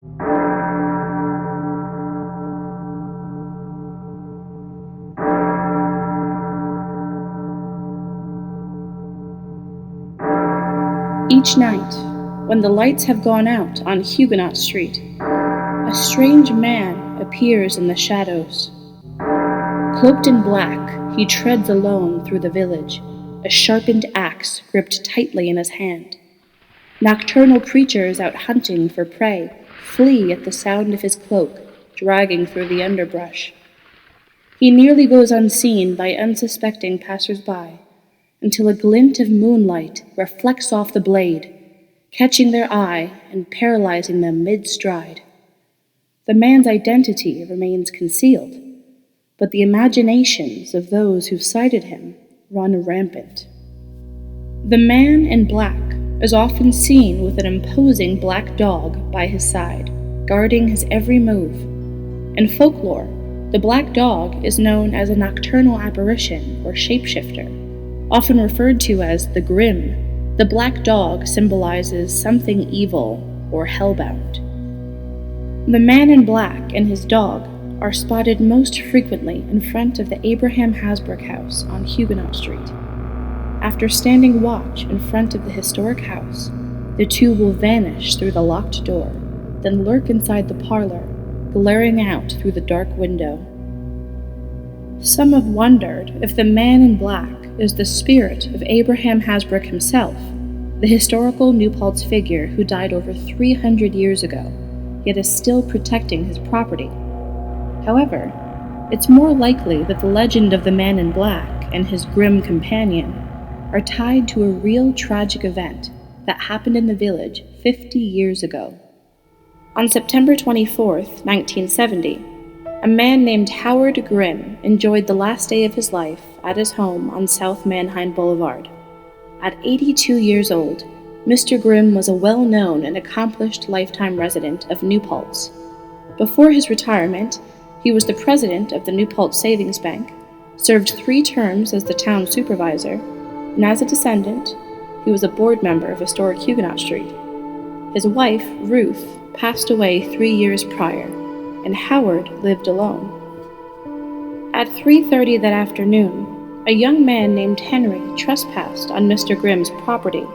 Each night, when the lights have gone out on Huguenot Street, a strange man appears in the shadows. Cloaked in black, he treads alone through the village, a sharpened axe gripped tightly in his hand. Nocturnal creatures out hunting for prey flee at the sound of his cloak dragging through the underbrush. He nearly goes unseen by unsuspecting passers-by, until a glint of moonlight reflects off the blade, catching their eye and paralyzing them mid-stride. The man's identity remains concealed, but the imaginations of those who sighted him run rampant. The man in black is often seen with an imposing black dog by his side, guarding his every move. In folklore, the black dog is known as a nocturnal apparition or shapeshifter. Often referred to as the Grimm, the black dog symbolizes something evil or hellbound. The man in black and his dog are spotted most frequently in front of the Abraham Hasbrouck house on Huguenot Street. After standing watch in front of the historic house, the two will vanish through the locked door, then lurk inside the parlor, glaring out through the dark window. Some have wondered if the man in black is the spirit of Abraham Hasbrouck himself, the historical New Paltz figure who died over 300 years ago, yet is still protecting his property. However, it's more likely that the legend of the man in black and his grim companion are tied to a real tragic event that happened in the village 50 years ago. On September 24th, 1970, a man named Howard Grimm enjoyed the last day of his life at his home on South Mannheim Boulevard. At 82 years old, Mr. Grimm was a well-known and accomplished lifetime resident of New Paltz. Before his retirement, he was the president of the New Paltz Savings Bank, served 3 terms as the town supervisor, and as a descendant, he was a board member of historic Huguenot Street. His wife, Ruth, passed away 3 years prior, and Howard lived alone. At 3:30 that afternoon, a young man named Henry trespassed on Mr. Grimm's property.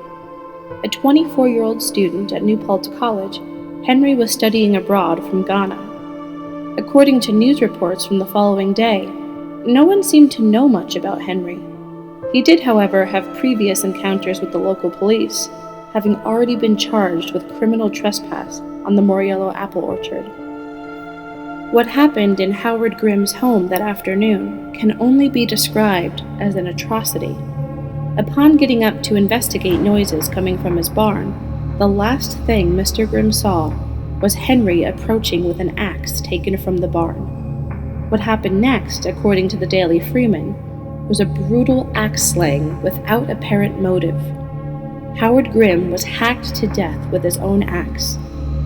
A 24-year-old student at New Paltz College, Henry was studying abroad from Ghana. According to news reports from the following day, no one seemed to know much about Henry. He did, however, have previous encounters with the local police, having already been charged with criminal trespass on the Moriello apple orchard. What happened in Howard Grimm's home that afternoon can only be described as an atrocity. Upon getting up to investigate noises coming from his barn, the last thing Mr. Grimm saw was Henry approaching with an axe taken from the barn. What happened next, according to the Daily Freeman, was a brutal axe slaying without apparent motive. Howard Grimm was hacked to death with his own axe,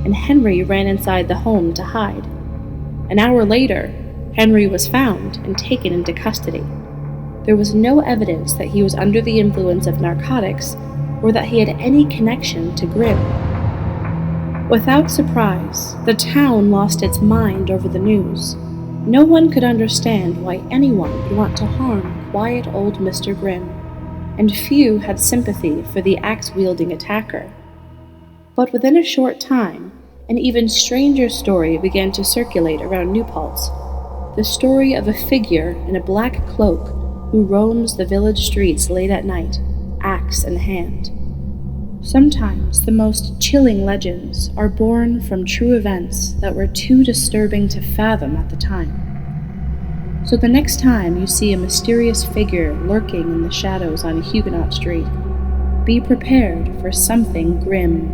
and Henry ran inside the home to hide. An hour later, Henry was found and taken into custody. There was no evidence that he was under the influence of narcotics or that he had any connection to Grimm. Without surprise, the town lost its mind over the news. No one could understand why anyone would want to harm quiet old Mr. Grimm, and few had sympathy for the axe-wielding attacker. But within a short time, an even stranger story began to circulate around New Paltz, the story of a figure in a black cloak who roams the village streets late at night, axe in hand. Sometimes the most chilling legends are born from true events that were too disturbing to fathom at the time. So the next time you see a mysterious figure lurking in the shadows on Huguenot Street, be prepared for something grim.